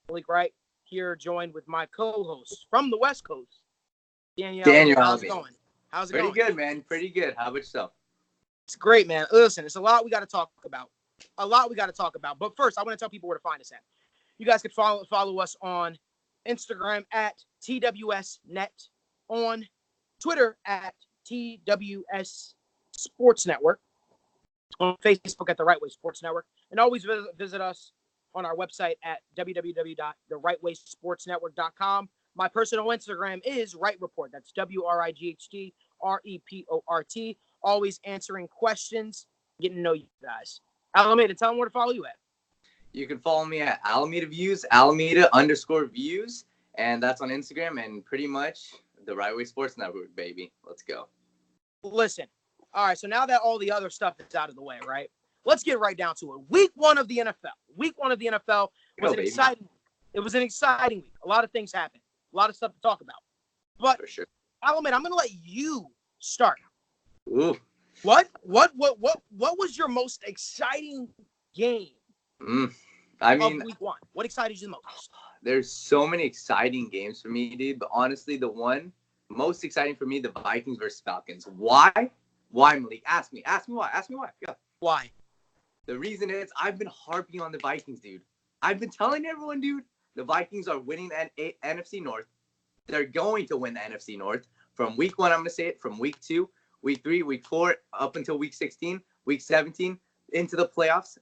Malik Wright here, joined with my co-host from the West Coast, Daniel. How's it going? Pretty good, man. Pretty good. How about yourself? It's great, man. Listen, it's a lot we got to talk about. But first, I want to tell people where to find us at. You guys can follow us on Instagram at TWSNet, on Twitter at TWS Sports Network, on Facebook at the Wrightway Sports Network, and always visit us on our website at www.thewrightwaysportsnetwork.com. My personal Instagram is Wright Report. That's WRIGHT REPORT. Always answering questions, getting to know you guys. Alameda, tell them where to follow you at. You can follow me at Alameda Views, Alameda_views, and that's on Instagram and pretty much the Wrightway Sports Network, baby. Let's go. Listen, all right, so now that all the other stuff is out of the way, right? Let's get right down to it. Week one of the NFL was an exciting week. It was an exciting week. A lot of things happened. A lot of stuff to talk about. But, for sure. Alameda, I'm going to let you start. Ooh. What was your most exciting game of week one? What excited you the most? There's so many exciting games for me, dude. But honestly, the one most exciting for me, the Vikings versus Falcons. Why? Why, Malik? Ask me why. Yeah. Why? The reason is I've been harping on the Vikings, dude. I've been telling everyone, dude, the Vikings are winning the NFC North. They're going to win the NFC North. From week one, I'm going to say it. From week 2, week 3, week 4, up until week 16, week 17, into the playoffs.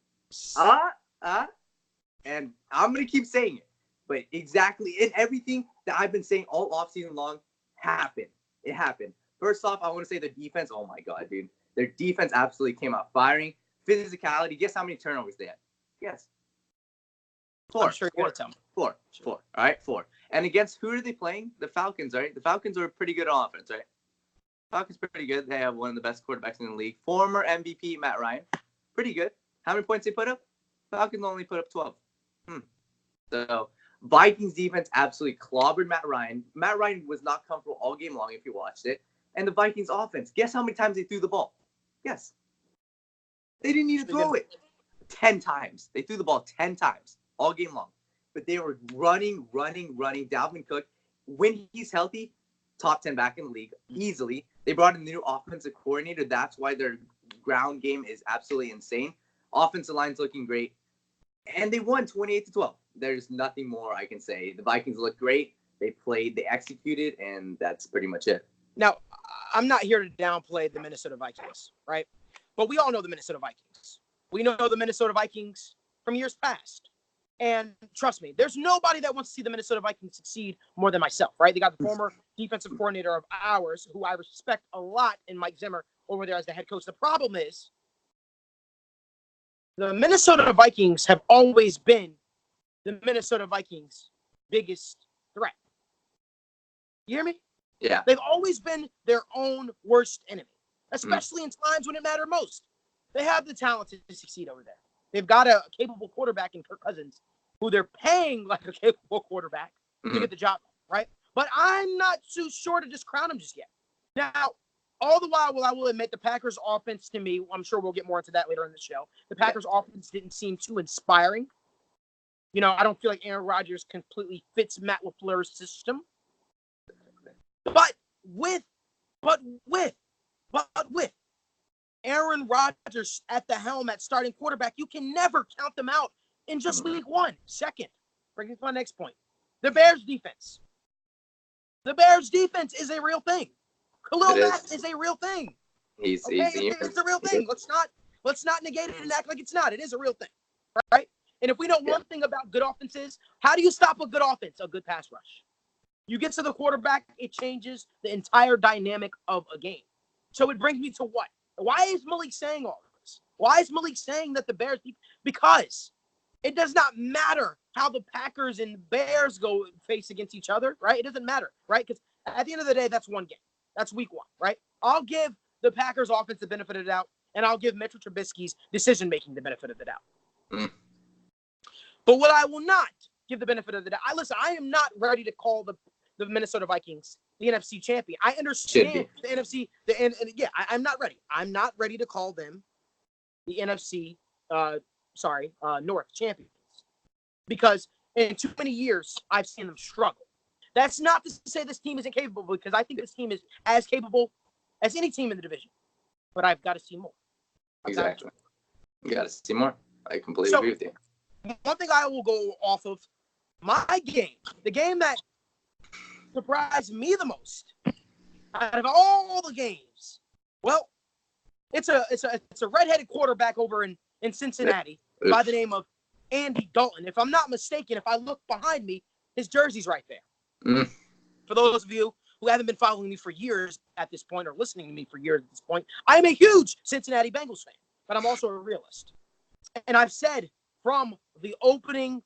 And I'm going to keep saying it. But exactly, and everything that I've been saying all offseason long happened. It happened. First off, I want to say the defense. Oh, my God, dude. Their defense absolutely came out firing. Physicality. Guess how many turnovers they had? Guess. 4. I'm sure you're going to tell me. 4. All right, 4. And against who are they playing? The Falcons, right? The Falcons are pretty good on offense, right? Falcons pretty good. They have one of the best quarterbacks in the league. Former MVP Matt Ryan. Pretty good. How many points they put up? Falcons only put up 12. So Vikings defense absolutely clobbered Matt Ryan. Matt Ryan was not comfortable all game long if you watched it. And the Vikings offense, guess how many times they threw the ball? Guess. They didn't need to throw it 10 times. They threw the ball 10 times all game long. But they were running. Dalvin Cook, when he's healthy, top 10 back in the league easily. They brought in a new offensive coordinator. That's why their ground game is absolutely insane. Offensive line's looking great. And they won 28-12. There's nothing more I can say. The Vikings look great. They played, they executed, and that's pretty much it. Now, I'm not here to downplay the Minnesota Vikings, right? But we all know the Minnesota Vikings. We know the Minnesota Vikings from years past. And trust me, there's nobody that wants to see the Minnesota Vikings succeed more than myself, right? They got the former defensive coordinator of ours, who I respect a lot, in Mike Zimmer, over there as the head coach. The problem is the Minnesota Vikings have always been the Minnesota Vikings' biggest threat. You hear me? Yeah. They've always been their own worst enemy, especially in times when it mattered most. They have the talent to succeed over there. They've got a capable quarterback in Kirk Cousins, who they're paying like a capable quarterback to get the job done, right? But I'm not too sure to just crown him just yet. Now, all the while, I will admit the Packers' offense to me, I'm sure we'll get more into that later in the show. The Packers' offense didn't seem too inspiring. You know, I don't feel like Aaron Rodgers completely fits Matt LaFleur's system. But with Aaron Rodgers at the helm at starting quarterback, you can never count them out in just week one. Second, bringing to my next point, the Bears defense. The Bears defense is a real thing. Khalil Mack is a real thing. It's a real thing. Let's not negate it and act like it's not. It is a real thing, right? And if we know one thing about good offenses, how do you stop a good offense? A good pass rush. You get to the quarterback, it changes the entire dynamic of a game. So it brings me to what? Why is Malik saying all this? Why is Malik saying that the Bears? Because it does not matter how the Packers and Bears go face against each other, right? It doesn't matter, right? Because at the end of the day, that's one game. That's week one, right? I'll give the Packers offense the benefit of the doubt, and I'll give Mitchell Trubisky's decision-making the benefit of the doubt. But what I will not give the benefit of the doubt, I am not ready to call the Minnesota Vikings the NFC champion. I understand the NFC, I'm not ready. I'm not ready to call them the NFC, North champions. Because in too many years, I've seen them struggle. That's not to say this team isn't capable, because I think this team is as capable as any team in the division. But I've got to see more. Exactly. You got to see more. I completely agree with you. One thing I will go off of, my game, the game that surprised me the most out of all the games. Well, it's a redheaded quarterback over in Cincinnati by the name of Andy Dalton. If I'm not mistaken, if I look behind me, his jersey's right there. For those of you who haven't been following me for years at this point, or listening to me for years at this point, I am a huge Cincinnati Bengals fan, but I'm also a realist. And I've said from the opening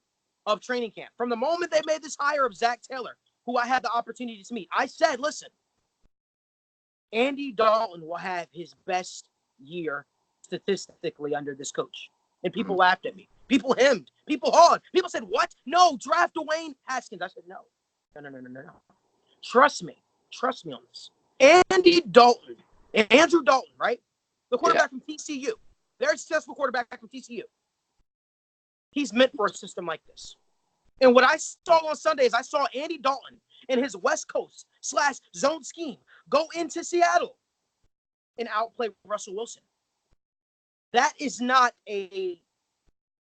of training camp, from the moment they made this hire of Zach Taylor, who I had the opportunity to meet, I said, listen, Andy Dalton will have his best year statistically under this coach. And people laughed at me. People hemmed. People hawed. People said, what? No, draft Dwayne Haskins. I said, no. No. Trust me. Trust me on this. Andy Dalton. Andrew Dalton, right? The quarterback from TCU. Very successful quarterback from TCU. He's meant for a system like this. And what I saw on Sunday is I saw Andy Dalton and his West Coast / zone scheme go into Seattle and outplay Russell Wilson. That is not a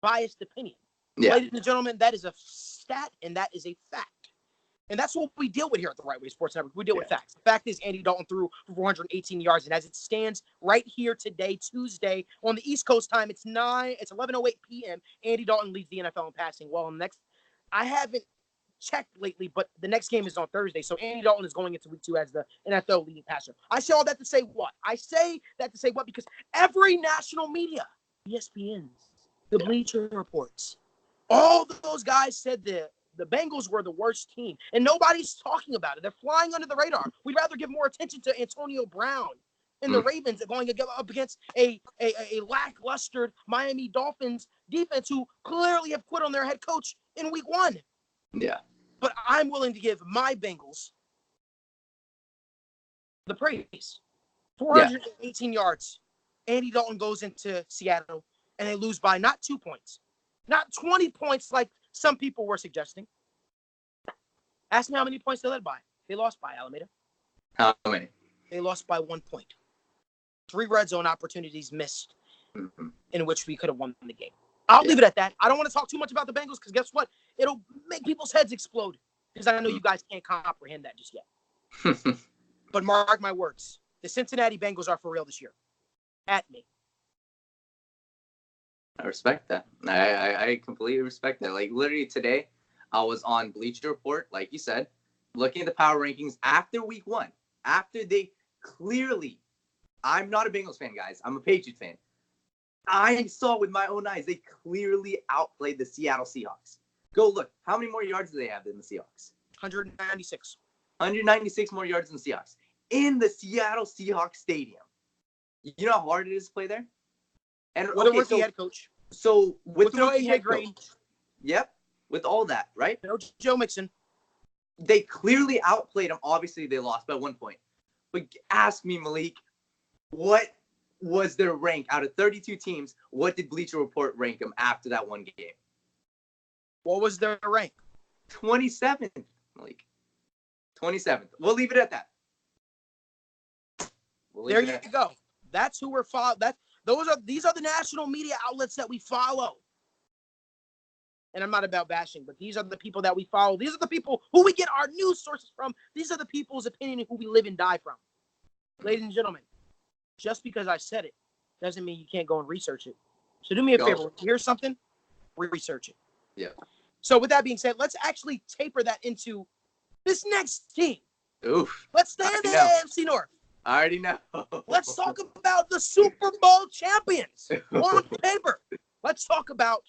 biased opinion. Yeah. Ladies and gentlemen, that is a stat and that is a fact. And that's what we deal with here at the Wrightway Sports Network. We deal with facts. The fact is Andy Dalton threw for 418 yards. And as it stands right here today, Tuesday, on the East Coast time, it's 11:08 p.m. Andy Dalton leads the NFL in passing. Well, I haven't checked lately, but the next game is on Thursday. So Andy Dalton is going into week 2 as the NFL leading passer. I say all that to say what? Because every national media, ESPN's, the Bleacher Reports, all those guys said the Bengals were the worst team, and nobody's talking about it. They're flying under the radar. We'd rather give more attention to Antonio Brown and the Ravens going up against a lackluster Miami Dolphins defense who clearly have quit on their head coach in week 1. Yeah. But I'm willing to give my Bengals the praise. 418 yards. Andy Dalton goes into Seattle, and they lose by not 2 points, not 20 points like some people were suggesting. Ask me how many points they led by. They lost by, Alameda. How many? They lost by 1 point. 3 red zone opportunities missed in which we could have won the game. I'll leave it at that. I don't want to talk too much about the Bengals because guess what? It'll make people's heads explode because I know you guys can't comprehend that just yet. But mark my words. The Cincinnati Bengals are for real this year. At me. I respect that. I completely respect that. Like, literally today, I was on Bleacher Report, like you said, looking at the power rankings after week 1. After they clearly, I'm not a Bengals fan, guys. I'm a Patriots fan. I saw with my own eyes, they clearly outplayed the Seattle Seahawks. Go look. How many more yards do they have than the Seahawks? 196. 196 more yards than the Seahawks. In the Seattle Seahawks Stadium. You know how hard it is to play there? And with a rookie head coach. So with no AJ Green. Yep. With all that, right? No Joe Mixon. They clearly outplayed them. Obviously, they lost by 1 point. But ask me, Malik, what was their rank out of 32 teams? What did Bleacher Report rank them after that one game? What was their rank? 27th, Malik. 27th. We'll leave it at that. There you go. That's who we're following. These are the national media outlets that we follow. And I'm not about bashing, but these are the people that we follow. These are the people who we get our news sources from. These are the people's opinion who we live and die from. Ladies and gentlemen, just because I said it doesn't mean you can't go and research it. So do me a favor. Here's something. Research it. Yeah. So with that being said, let's actually taper that into this next team. Oof. Let's stay in the AFC North. I already know. Let's talk about the Super Bowl champions on paper. Let's talk about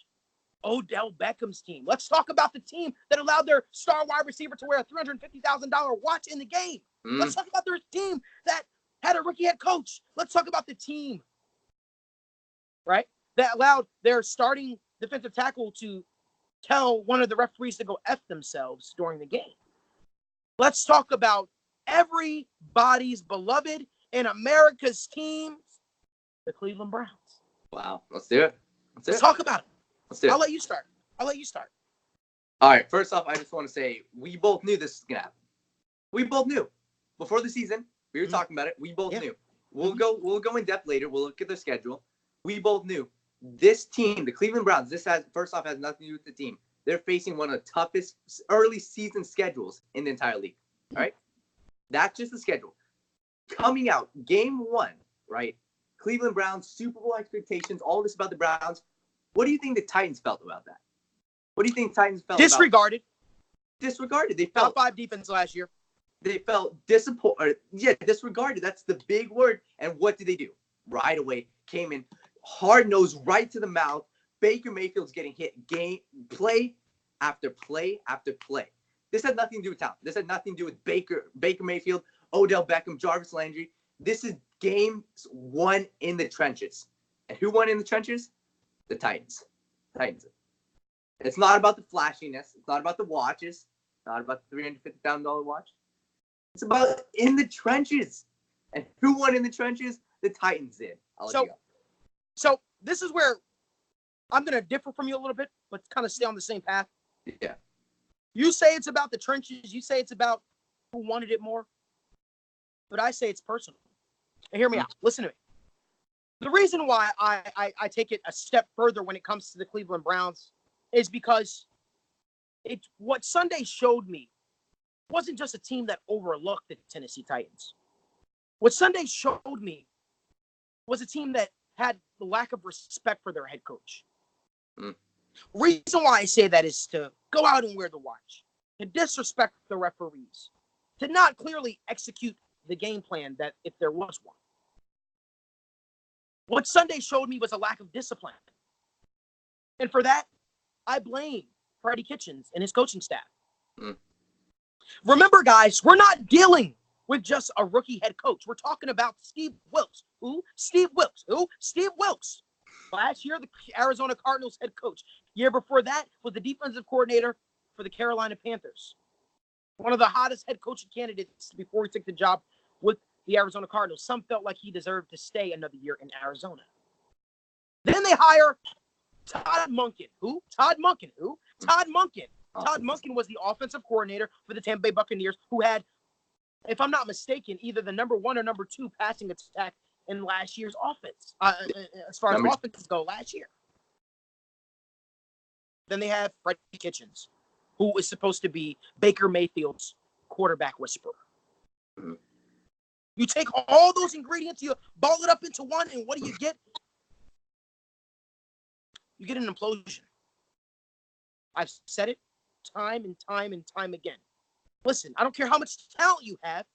Odell Beckham's team. Let's talk about the team that allowed their star wide receiver to wear a $350,000 watch in the game. Let's talk about their team that had a rookie head coach. Let's talk about the team, right, that allowed their starting defensive tackle to tell one of the referees to go F themselves during the game. Let's talk about everybody's beloved and America's teams, the Cleveland Browns. Wow. Let's do it. Let's talk about it. Let's do it. I'll let you start. All right. First off, I just want to say we both knew this was gonna happen. We both knew before the season. We were talking about it. We both knew. We'll go in depth later. We'll look at their schedule. We both knew this team, the Cleveland Browns. This has nothing to do with the team. They're facing one of the toughest early season schedules in the entire league. All right, that's just the schedule. Coming out game 1, right? Cleveland Browns, Super Bowl expectations, all this about the Browns. What do you think the Titans felt about that? What do you think Titans felt Disregarded. Disregarded. They felt top 5 defense last year. They felt disappointed. Yeah, disregarded. That's the big word. And what did they do? Right away, came in hard nose right to the mouth. Baker Mayfield's getting hit play after play after play. This had nothing to do with talent. This had nothing to do with Baker Mayfield, Odell Beckham, Jarvis Landry. This is games won in the trenches. And who won in the trenches? The Titans. It's not about the flashiness. It's not about the watches. It's not about the $350,000 watch. It's about in the trenches. And who won in the trenches? The Titans did. So this is where I'm going to differ from you a little bit, but kind of stay on the same path. Yeah. You say it's about the trenches. You say it's about who wanted it more. But I say it's personal. And hear me out. Listen to me. The reason why I take it a step further when it comes to the Cleveland Browns is because what Sunday showed me wasn't just a team that overlooked the Tennessee Titans. What Sunday showed me was a team that had the lack of respect for their head coach. Reason why I say that is to go out and wear the watch, to disrespect the referees, to not clearly execute the game plan that if there was one. What Sunday showed me was a lack of discipline. And for that, I blame Freddie Kitchens and his coaching staff. Remember, guys, we're not dealing with just a rookie head coach. We're talking about Steve Wilks. Who? Steve Wilks. Who? Steve Wilks. Last year, the Arizona Cardinals head coach. Year before that was the defensive coordinator for the Carolina Panthers. One of the hottest head coaching candidates before he took the job with the Arizona Cardinals. Some felt like he deserved to stay another year in Arizona. Then they hire Todd Monken. Who? Todd Monken. Who? Todd Monken. Todd Monken was the offensive coordinator for the Tampa Bay Buccaneers, who had, if I'm not mistaken, either the number 1 or number 2 passing attack in last year's offense, as far as offenses go last year. Then they have Freddie Kitchens, who is supposed to be Baker Mayfield's quarterback whisperer. You take all those ingredients, you ball it up into one, and what do you get? You get an implosion. I've said it time and time and time again. Listen, I don't care how much talent you have.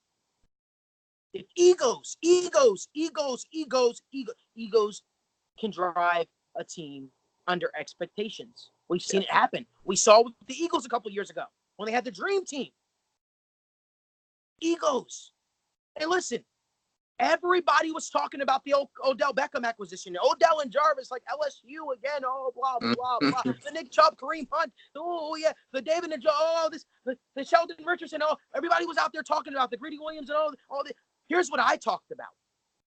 If egos can drive a team under expectations. We've seen it happen. We saw with the Eagles a couple years ago when they had the dream team. Egos. And listen, everybody was talking about the Odell Beckham acquisition. Odell and Jarvis, like LSU again. Oh, blah, blah, blah. The Nick Chubb, Kareem Hunt. Oh, yeah. The David and Joe. The Sheldon Richardson. Oh, everybody was out there talking about the Greedy Williams and all the. Here's what I talked about.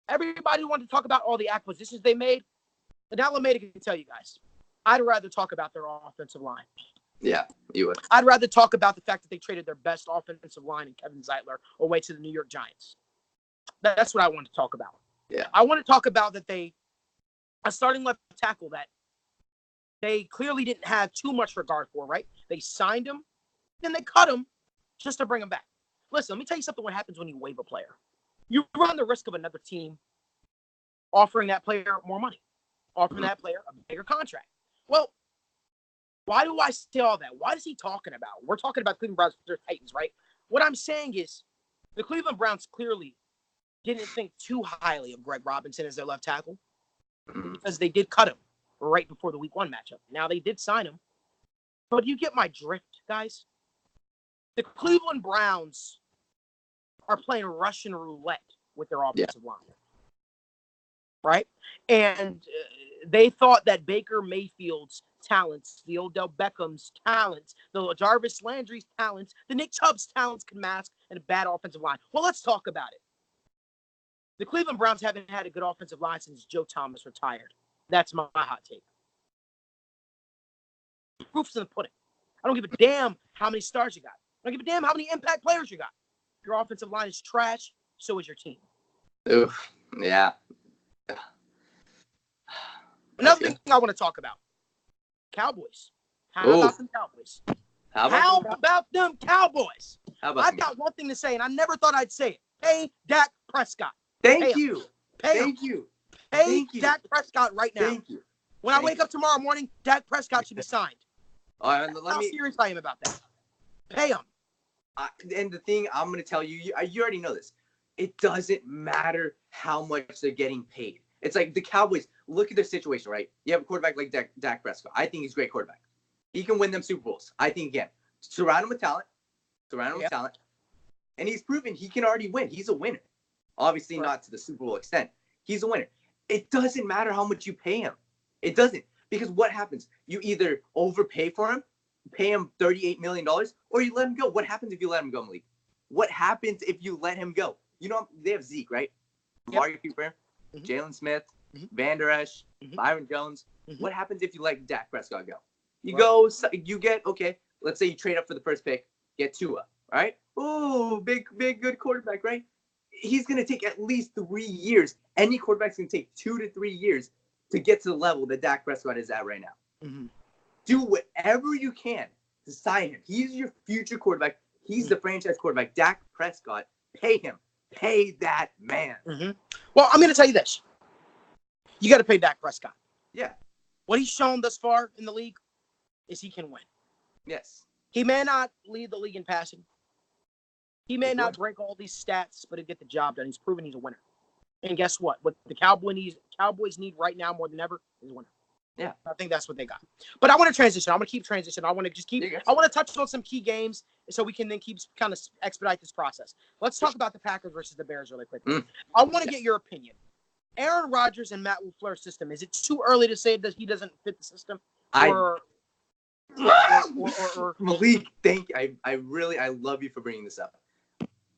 Everybody wanted to talk about all the acquisitions they made. And Alameda can tell you guys, I'd rather talk about their offensive line. Yeah, you would. I'd rather talk about the fact that they traded their best offensive line in Kevin Zeitler away to the New York Giants. That's what I want to talk about. Yeah. I want to talk about that a starting left tackle that they clearly didn't have too much regard for, right? They signed him, then they cut him just to bring him back. Listen, let me tell you something what happens when you waive a player. You run the risk of another team offering that player more money, offering that player a bigger contract. Well, why do I say all that? What is he talking about? We're talking about Cleveland Browns versus Titans, right? What I'm saying is the Cleveland Browns clearly didn't think too highly of Greg Robinson as their left tackle because they did cut him right before the Week 1 matchup. Now, they did sign him. But you get my drift, guys? The Cleveland Browns are playing Russian roulette with their offensive line. Right? And they thought that Baker Mayfield's talents, the Odell Beckham's talents, the Jarvis Landry's talents, the Nick Chubb's talents could mask a bad offensive line. Well, let's talk about it. The Cleveland Browns haven't had a good offensive line since Joe Thomas retired. That's my hot take. Proof's in the pudding. I don't give a damn how many stars you got. I don't give a damn how many impact players you got. Your offensive line is trash. So is your team. Oof. Yeah. Another thing I want to talk about. Cowboys. How about them Cowboys? How about them Cowboys? I've got one thing to say, and I never thought I'd say it. Pay Dak Prescott. Thank you. Pay Dak Prescott right now. Thank you. When I wake up tomorrow morning, Dak Prescott should be signed. How serious I am about that. Pay him. And the thing I'm going to tell you, you already know this. It doesn't matter how much they're getting paid. It's like the Cowboys, look at their situation, right? You have a quarterback like Dak Prescott. I think he's a great quarterback. He can win them Super Bowls. I think, again, surround him with talent. And he's proven he can already win. He's a winner. Obviously not to the Super Bowl extent. He's a winner. It doesn't matter how much you pay him. It doesn't. Because what happens? You either overpay for him, pay him $38 million, or you let him go. What happens if you let him go, Malik? What happens if you let him go? You know, they have Zeke, right? Amari Cooper, Jalen Smith, Van Der Esch, Byron Jones. What happens if you let Dak Prescott go? You get, okay, let's say you trade up for the first pick, get Tua, right? Oh, big, good quarterback, right? He's going to take at least 3 years. Any quarterback's going to take 2 to 3 years to get to the level that Dak Prescott is at right now. Do whatever you can to sign him. He's your future quarterback. He's the franchise quarterback. Dak Prescott, pay him. Pay that man. Well, I'm going to tell you this. You got to pay Dak Prescott. Yeah. What he's shown thus far in the league is he can win. Yes. He may not lead the league in passing. He may not break all these stats, but he'll get the job done. He's proven he's a winner. And guess what? What the Cowboys need right now more than ever is a winner. Yeah. I think that's what they got. But I want to transition. I'm going to keep transitioning. I want to touch on some key games so we can then keep kind of expedite this process. Let's talk about the Packers versus the Bears really quickly. I want to get your opinion. Aaron Rodgers and Matt LaFleur's system. Is it too early to say that he doesn't fit the system? Malik, thank you. I love you for bringing this up.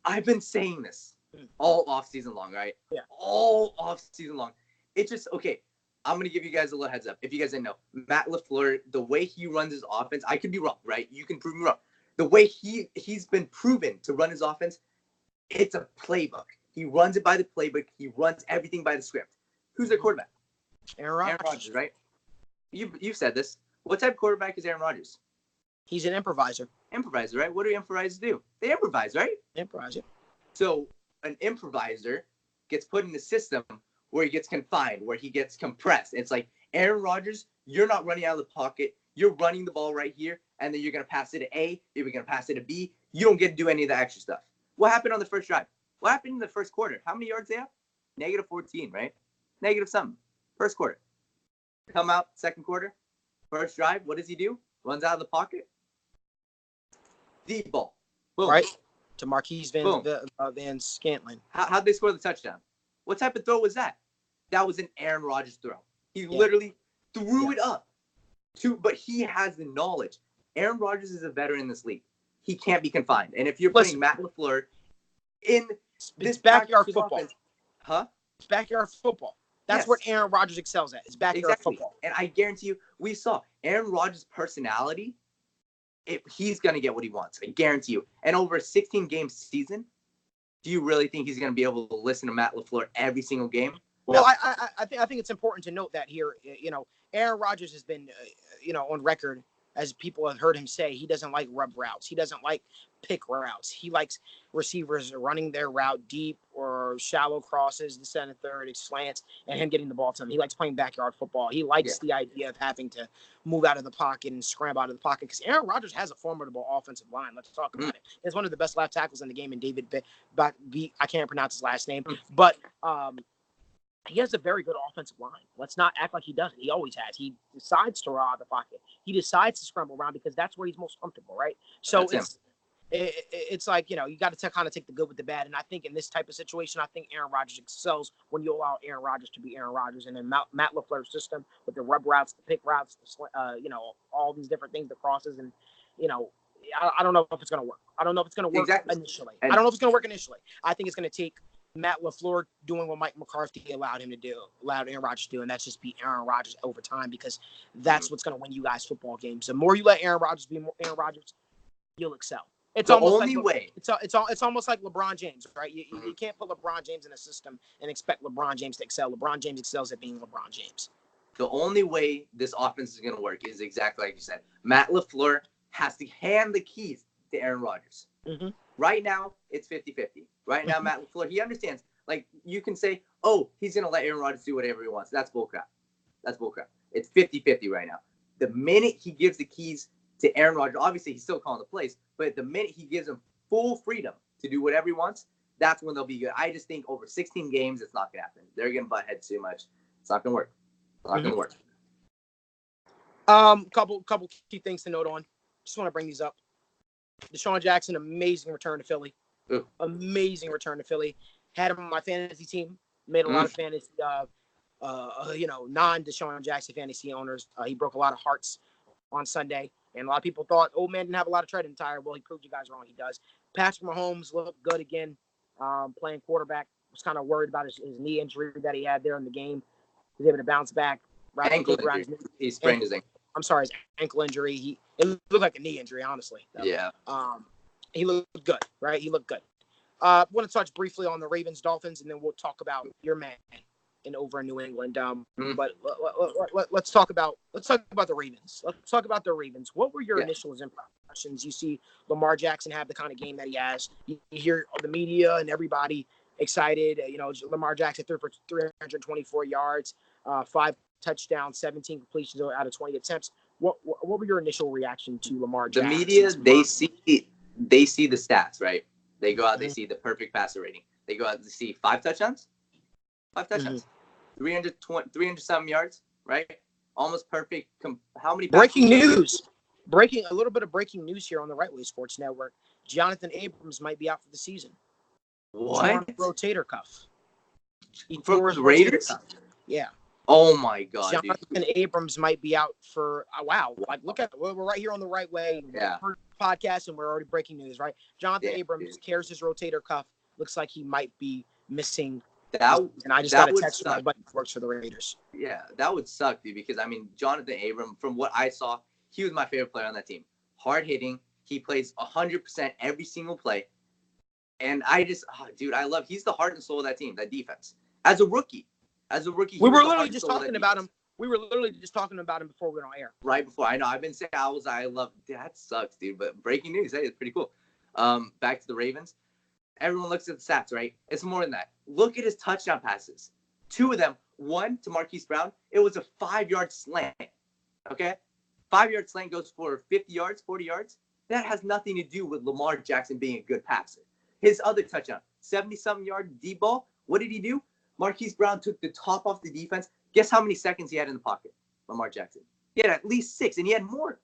I've been saying this all offseason long, right? Yeah. All offseason long. It's just, okay, I'm going to give you guys a little heads up. If you guys didn't know, Matt LaFleur, the way he runs his offense, I could be wrong, right? You can prove me wrong. The way he's been proven to run his offense, it's a playbook. He runs it by the playbook. He runs everything by the script. Who's their quarterback? Aaron Rodgers, right? You've said this. What type of quarterback is Aaron Rodgers? He's an improviser. Improviser, right? What do improvisers do? They improvise, right? Improviser. So an improviser gets put in the system where he gets confined, where he gets compressed. It's like, Aaron Rodgers, you're not running out of the pocket. You're running the ball right here, and then you're going to pass it to A. You're going to pass it to B. You don't get to do any of the extra stuff. What happened on the first drive? What happened in the first quarter? How many yards they have? Negative 14, right? Negative something. First quarter. Come out, second quarter. First drive, what does he do? Runs out of the pocket. Deep ball. Boom. Right. To Marquise Van Scantlin. How'd they score the touchdown? What type of throw was that? That was an Aaron Rodgers throw. He literally threw it up. But he has the knowledge. Aaron Rodgers is a veteran in this league. He can't be confined. And if you're putting Matt LaFleur in this backyard football. Offense, it's backyard football. That's what Aaron Rodgers excels at. It's backyard football. And I guarantee you, we saw Aaron Rodgers' personality. He's going to get what he wants. I guarantee you. And over a 16-game season, do you really think he's going to be able to listen to Matt LaFleur every single game? Well, no. I think it's important to note that here, Aaron Rodgers has been, on record, as people have heard him say, he doesn't like rub routes. He doesn't like pick routes. He likes receivers running their route deep or shallow crosses, the center third, slants, and him getting the ball to him. He likes playing backyard football. He likes the idea of having to move out of the pocket and scramble out of the pocket because Aaron Rodgers has a formidable offensive line. Let's talk about it. He's one of the best left tackles in the game, and David I can't pronounce his last name, but he has a very good offensive line. Let's not act like he doesn't. He always has. He decides to raw the pocket. He decides to scramble around because that's where he's most comfortable, right? So it's like, you got to kind of take the good with the bad. And I think in this type of situation, I think Aaron Rodgers excels when you allow Aaron Rodgers to be Aaron Rodgers. And then Matt LaFleur's system with the rub routes, the pick routes, all these different things, the crosses. And, I don't know if it's going to work. I don't know if it's going to work initially. I don't know if it's going to work initially. I think it's going to take Matt LaFleur doing what Mike McCarthy allowed Aaron Rodgers to do, and that's just beat Aaron Rodgers over time, because that's what's going to win you guys football games. The more you let Aaron Rodgers be Aaron Rodgers, you'll excel. It's almost like LeBron James, right? You can't put LeBron James in a system and expect LeBron James to excel. LeBron James excels at being LeBron James. The only way this offense is going to work is exactly like you said. Matt LaFleur has to hand the keys to Aaron Rodgers. Mm-hmm. Right now, it's 50-50. Right now, Matt LaFleur, he understands. Like, you can say, oh, he's going to let Aaron Rodgers do whatever he wants. That's bullcrap. It's 50-50 right now. The minute he gives the keys to Aaron Rodgers, obviously he's still calling the plays, but the minute he gives him full freedom to do whatever he wants, that's when they'll be good. I just think over 16 games, it's not going to happen. They're going to butt heads too much. It's not going to work. Going to work. Couple key things to note on. Just want to bring these up. Deshaun Jackson, amazing return to Philly. Ooh. Amazing return to Philly. Had him on my fantasy team. Made a lot of fantasy, non-Deshaun Jackson fantasy owners. He broke a lot of hearts on Sunday, and a lot of people thought, "Oh man, didn't have a lot of tread in the tire." Well, he proved you guys wrong. He does. Patrick Mahomes looked good again, playing quarterback. Was kind of worried about his knee injury that he had there in the game. He was able to bounce back. Ankle injury. He sprained his ankle. I'm sorry, his ankle injury. It looked like a knee injury, honestly. Yeah. He looked good, right? He looked good. I want to touch briefly on the Ravens-Dolphins, and then we'll talk about your man over in New England. But let's talk about the Ravens. Let's talk about the Ravens. What were your initial impressions? You see Lamar Jackson have the kind of game that he has. You hear the media and everybody excited. Lamar Jackson threw for 324 yards, 5 touchdowns, 17 completions out of 20 attempts. What were your initial reaction to Lamar Jackson? The media, they see the stats, right? They go out, they see the perfect passer rating. They go out, they see 5 touchdowns, 307 yards, right? Almost perfect. How many? Breaking news. A little bit of breaking news here on the Wrightway Sports Network. Jonathan Abrams might be out for the season. What? Rotator cuff. For the Raiders? Yeah. Oh my God, Jonathan Abrams might be out for wow. Like, look at we're right here on the Wrightway podcast, and we're already breaking news, right? Jonathan Abrams tears his rotator cuff. Looks like he might be missing. And I just got a text from my buddy who works for the Raiders. Yeah, that would suck, dude. Because Jonathan Abrams, from what I saw, he was my favorite player on that team. Hard hitting. He plays 100% every single play. And he's the heart and soul of that team, that defense. As a rookie, we were literally just talking about him. We were literally just talking about him before we went on air. Right before. I know. I've been saying I love. That sucks, dude. But breaking news. Hey, it's pretty cool. Back to the Ravens. Everyone looks at the stats, right? It's more than that. Look at his touchdown passes. 2 of them. One to Marquise Brown. It was a 5-yard slant. Okay, 5-yard slant goes for 50 yards, 40 yards. That has nothing to do with Lamar Jackson being a good passer. His other touchdown, 70-something yard deep ball. What did he do? Marquise Brown took the top off the defense. Guess how many seconds he had in the pocket? Lamar Jackson. He had at least 6, and he had more.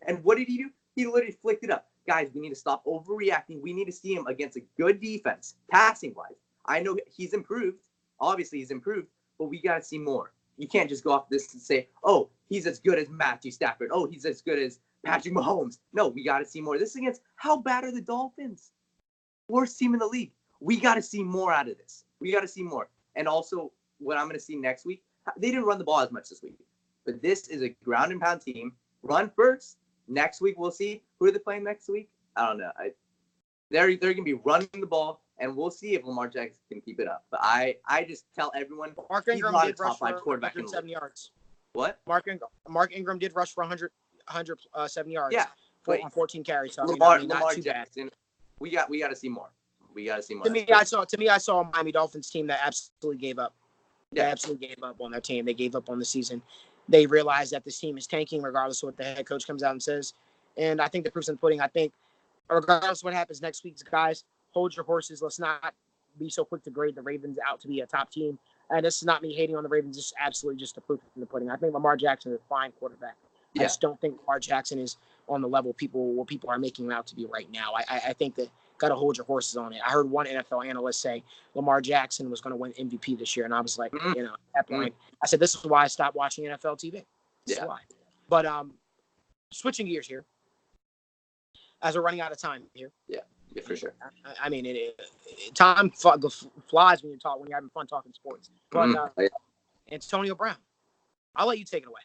And what did he do? He literally flicked it up. Guys, we need to stop overreacting. We need to see him against a good defense, passing-wise. I know he's improved. Obviously, he's improved, but we got to see more. You can't just go off this and say, oh, he's as good as Matthew Stafford. Oh, he's as good as Patrick Mahomes. No, we got to see more. This is against how bad are the Dolphins? Worst team in the league. We got to see more out of this. We got to see more. And also, what I'm going to see next week, they didn't run the ball as much this week. But this is a ground and pound team. Run first. Next week, we'll see. Who are they playing next week? I don't know. They're going to be running the ball, and we'll see if Lamar Jackson can keep it up. But I just tell everyone, Mark Ingram did rush for 107 yards. What? Mark Ingram did rush for 107 yards. Yeah. On 14 carries. So Lamar not too Jackson. bad. We got to see more. We got to see more. To me, I saw a Miami Dolphins team that absolutely gave up. They absolutely gave up on their team. They gave up on the season. They realized that this team is tanking regardless of what the head coach comes out and says. And I think the proof's in the pudding. I think regardless of what happens next week, guys, hold your horses. Let's not be so quick to grade the Ravens out to be a top team. And this is not me hating on the Ravens. This is absolutely just the proof in the pudding. I think Lamar Jackson is a fine quarterback. I just don't think Lamar Jackson is on the level people are making him out to be right now. I think that got to hold your horses on it. I heard one NFL analyst say Lamar Jackson was going to win MVP this year, and I was like, at that point, I said, this is why I stopped watching NFL TV. This is why. But switching gears here, as we're running out of time here. Yeah. Yeah, for sure. I mean, time flies when you're having fun talking sports. But Antonio Brown, I'll let you take it away.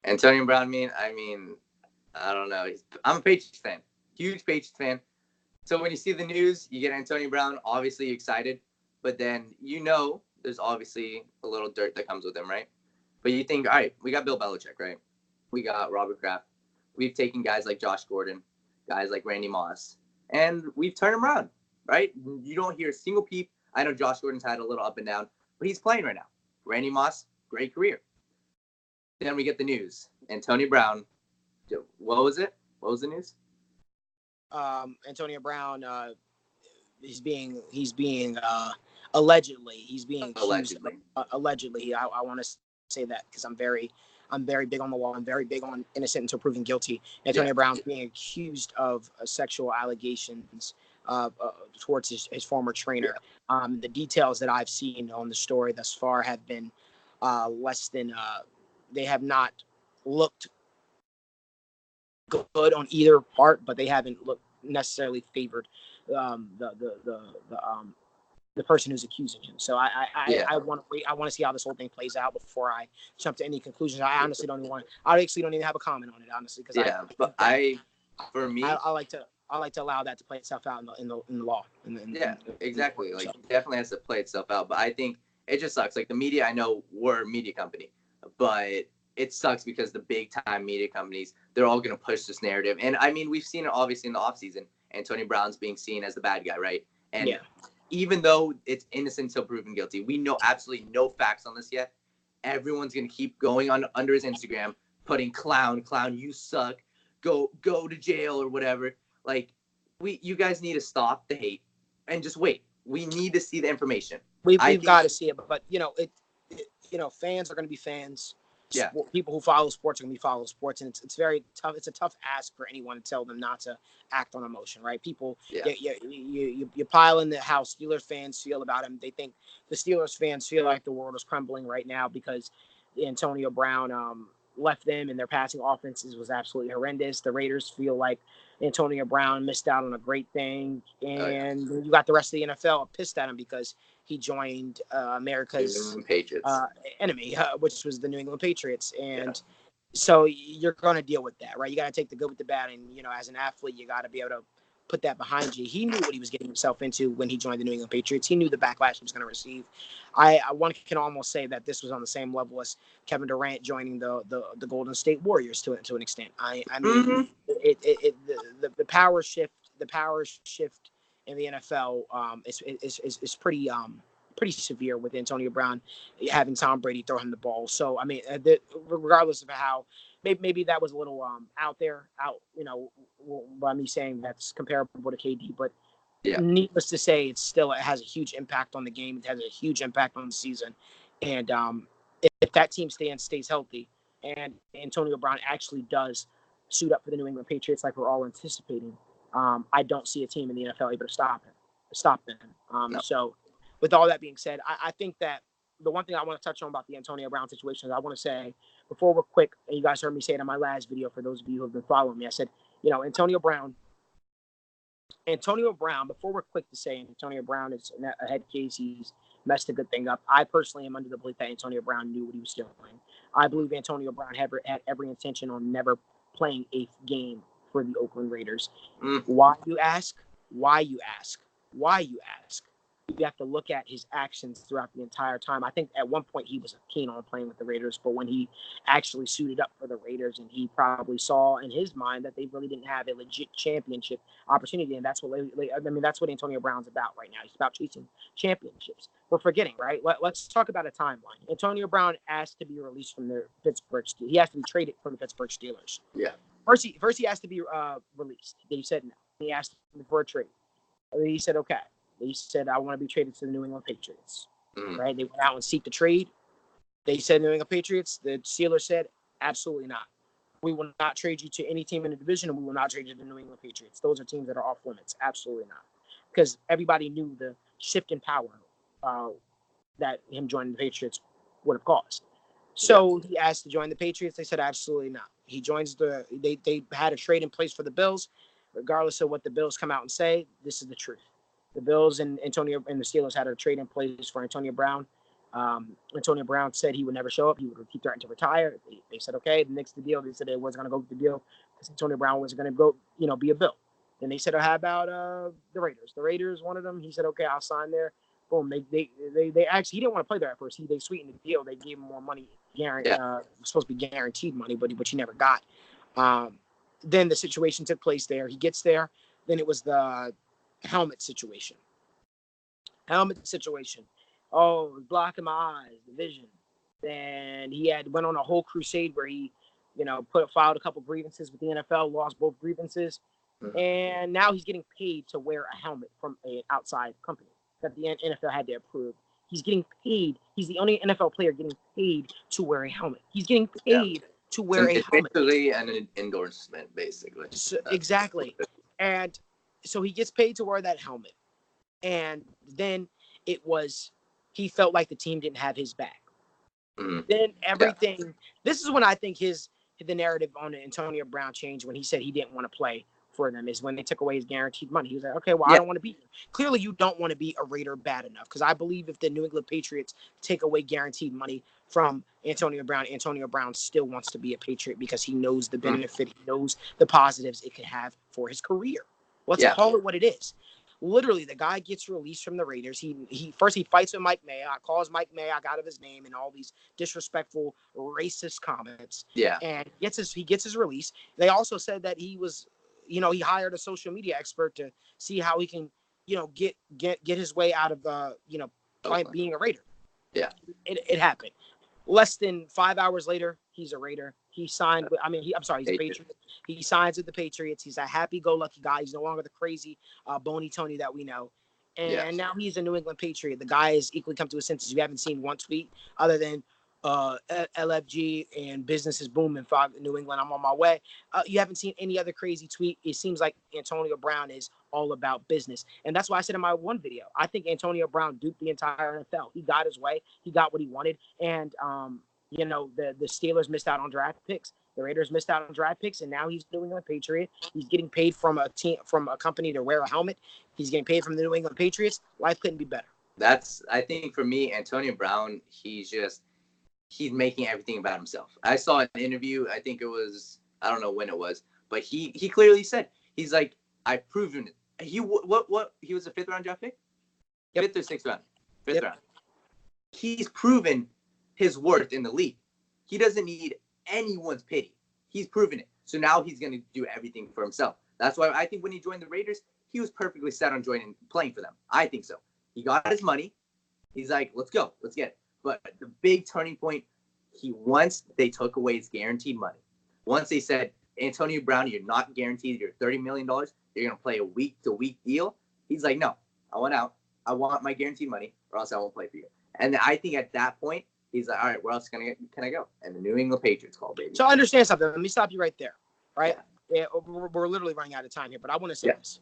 Antonio Brown, I don't know. I'm a Patriots fan, huge Patriots fan. So when you see the news, you get Antonio Brown, obviously excited, but then there's obviously a little dirt that comes with him, right? But you think, all right, we got Bill Belichick, right? We got Robert Kraft. We've taken guys like Josh Gordon, guys like Randy Moss, and we've turned him around, right? You don't hear a single peep. I know Josh Gordon's had a little up and down, but he's playing right now. Randy Moss, great career. Then we get the news. Antonio Brown, what was it? What was the news? Antonio Brown, he's being allegedly accused. Allegedly. I want to say that because I'm very big on the law. I'm very big on innocent until proven guilty. Antonio Brown's being accused of sexual allegations towards his former trainer. The details that I've seen on the story thus far have been less than. They have not looked good on either part, but they haven't looked necessarily favored the person who's accusing him. So I want to wait. I want to see how this whole thing plays out before I jump to any conclusions. I honestly don't even want. I actually don't even have a comment on it, honestly, because I like to allow that to play itself out in the law. Exactly. Like, it definitely has to play itself out. But I think it just sucks. Like, the media, I know we're a media company, but it sucks because the big time media companies, they're all going to push this narrative. And I mean, we've seen it obviously in the offseason. Antonio Brown's being seen as the bad guy, right? And even though it's innocent until proven guilty, we know absolutely no facts on this yet. Everyone's going to keep going on under his Instagram, putting clown, you suck, go to jail or whatever. Like, you guys need to stop the hate and just wait. We need to see the information. We've got to see it, but fans are going to be fans. Yeah. People who follow sports are going to be follow sports, and it's very tough. It's a tough ask for anyone to tell them not to act on emotion, right? People, you pile in how Steelers fans feel about him. They think the Steelers fans feel like the world is crumbling right now because Antonio Brown left them and their passing offenses was absolutely horrendous. The Raiders feel like Antonio Brown missed out on a great thing, and you got the rest of the NFL pissed at him because he joined America's enemy, which was the New England Patriots. And so you're going to deal with that, right? You got to take the good with the bad. And, as an athlete, you got to be able to put that behind you. He knew what he was getting himself into when he joined the New England Patriots. He knew the backlash he was going to receive. One can almost say that this was on the same level as Kevin Durant joining the Golden State Warriors to an extent. I mean, the power shift in the NFL is pretty severe with Antonio Brown having Tom Brady throw him the ball. So I mean, regardless of how maybe that was a little out by me saying that's comparable to KD, but needless to say, it has a huge impact on the game. It has a huge impact on the season, and if that team stays healthy and Antonio Brown actually does suit up for the New England Patriots like we're all anticipating, I don't see a team in the NFL able to stop them. No. So with all that being said, I think that the one thing I want to touch on about the Antonio Brown situation is I want to say, before we're quick, and you guys heard me say it in my last video for those of you who have been following me, I said, Antonio Brown, before we're quick to say Antonio Brown is a head case, he's messed a good thing up. I personally am under the belief that Antonio Brown knew what he was doing. I believe Antonio Brown had every intention on never playing a game for the Oakland Raiders. Why, you ask? You have to look at his actions throughout the entire time. I think at one point he was keen on playing with the Raiders, but when he actually suited up for the Raiders and he probably saw in his mind that they really didn't have a legit championship opportunity, and that's what Antonio Brown's about right now. He's about chasing championships. We're forgetting, right? Let's talk about a timeline. Antonio Brown asked to be released from the Pittsburgh Steelers. He has to be traded from the Pittsburgh Steelers. Yeah. First he has to be released. They said no. He asked for a trade. He said okay. He said, I want to be traded to the New England Patriots. Right? They went out and seek the trade. They said New England Patriots. The Steelers said, absolutely not. We will not trade you to any team in the division, and we will not trade you to the New England Patriots. Those are teams that are off limits. Absolutely not. Because everybody knew the shift in power that him joining the Patriots would have caused. So he asked to join the Patriots. They said, absolutely not. He joins they had a trade in place for the Bills. regardless of what the Bills come out and say, this is the truth. The Bills and Antonio and the Steelers had a trade in place for Antonio Brown. Antonio Brown said he would never show up. He would keep threatening to retire. They said, okay, the next deal. They said they wasn't going to go with the deal because Antonio Brown wasn't going to go, be a Bill. Then they said, how about the Raiders? The Raiders wanted him. He said, okay, I'll sign there. Boom. They actually, he didn't want to play there at first. They sweetened the deal. They gave him more money. It was supposed to be guaranteed money, but he never got. Then the situation took place there. He gets there. Then it was the helmet situation. Oh, blocking my eyes, the vision. Then he went on a whole crusade where he, filed a couple grievances with the NFL, lost both grievances. And now he's getting paid to wear a helmet from an outside company that the NFL had to approve. He's getting paid. He's the only NFL player getting paid to wear a helmet. He's getting paid to wear a helmet. It's basically an endorsement, basically. So, exactly. And so he gets paid to wear that helmet. And then he felt like the team didn't have his back. Then everything, this is when I think the narrative on Antonio Brown changed when he said he didn't want to play for them, is when they took away his guaranteed money. He was like, okay, well, I don't want to be here. Clearly, you don't want to be a Raider bad enough, because I believe if the New England Patriots take away guaranteed money from Antonio Brown still wants to be a Patriot because he knows the benefit, he knows the positives it could have for his career. Let's call it what it is. Literally, the guy gets released from the Raiders. He fights with Mike Mayock, calls Mike Mayock out of his name and all these disrespectful, racist comments. Yeah. And he gets his release. They also said that he was, he hired a social media expert to see how he can, get his way out of being a Raider. Yeah. It happened. Less than 5 hours later, he's a Raider. He signed with, he's a Patriot. He signs with the Patriots. He's a happy-go-lucky guy. He's no longer the crazy, bony Tony that we know. And now he's a New England Patriot. The guy has equally come to his senses. You haven't seen one tweet other than LFG and business is booming for New England. I'm on my way. You haven't seen any other crazy tweet. It seems like Antonio Brown is all about business. And that's why I said in my one video, I think Antonio Brown duped the entire NFL. He got his way. He got what he wanted. And, the Steelers missed out on draft picks. The Raiders missed out on draft picks, and now he's New England Patriot. He's getting paid from a company to wear a helmet. He's getting paid from the New England Patriots. Life couldn't be better. I think for me, Antonio Brown, he's making everything about himself. I saw an interview, I think it was, I don't know when it was, but he clearly said, he's like, I've proven it. He was a 5th round draft pick? Yep. 5th or 6th round? 5th round. He's proven his worth in the league. He doesn't need anyone's pity. He's proven it. So now he's going to do everything for himself. That's why I think when he joined the Raiders, he was perfectly set on playing for them. I think so. He got his money. He's like, let's go. Let's get it. But the big turning point, once they took away his guaranteed money, once they said, Antonio Brown, you're not guaranteed your $30 million, you're going to play a week-to-week deal, he's like, no, I want out. I want my guaranteed money or else I won't play for you. And I think at that point, he's like, all right, where else can I go? And the New England Patriots called, baby. So understand something. Let me stop you right there, right? Yeah, we're literally running out of time here, but I want to say this.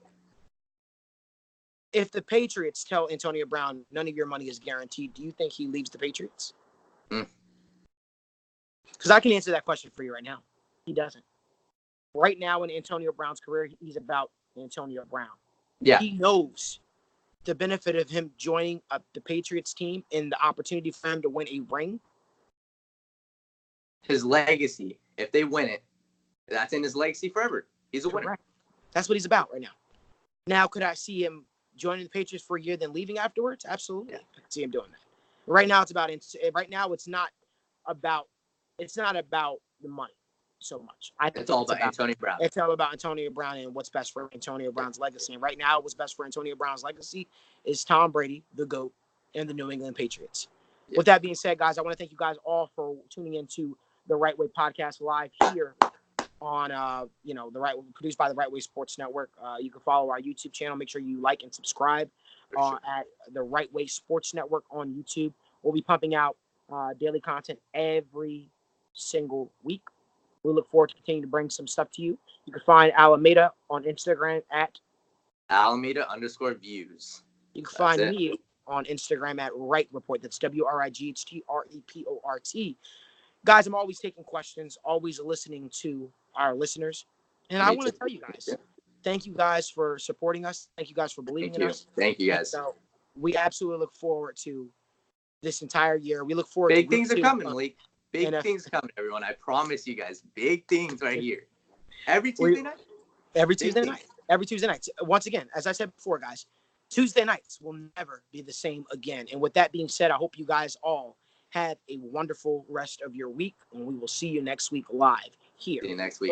If the Patriots tell Antonio Brown none of your money is guaranteed, do you think he leaves the Patriots? Because I can answer that question for you right now. He doesn't. Right now in Antonio Brown's career, he's about Antonio Brown. Yeah. He knows the benefit of him joining the Patriots team and the opportunity for him to win a ring. His legacy, if they win it, that's in his legacy forever. He's a winner. That's what he's about right now. Now, could I see him joining the Patriots for a year, then leaving afterwards? Absolutely. Yeah. I can see him doing that. Right now, it's not about the money so much. I think it's all about Antonio Brown. It's all about Antonio Brown and what's best for Antonio Brown's legacy. And right now, what's best for Antonio Brown's legacy is Tom Brady, the GOAT, and the New England Patriots. Yeah. With that being said, guys, I want to thank you guys all for tuning into the Wrightway Podcast live here on produced by the Wrightway Sports Network. You can follow our YouTube channel. Make sure you like and subscribe at the Wrightway Sports Network on YouTube. We'll be pumping out daily content every single week. We look forward to continuing to bring some stuff to you. You can find Alameda on Instagram at Alameda_views. You can find me on Instagram at Wright Report. That's WRIGHTREPORT. Guys, I'm always taking questions, always listening to our listeners. And I want to tell you guys, thank you guys for supporting us. Thank you guys for believing in us. Thank you, guys. So we absolutely look forward to this entire year. We look forward Big to things are coming, Malik. Big things coming, everyone. I promise you guys. Big things right here. Every Tuesday night? Every Tuesday night. Every Tuesday night. Once again, as I said before, guys, Tuesday nights will never be the same again. And with that being said, I hope you guys all have a wonderful rest of your week. And we will see you next week live here. See you next week.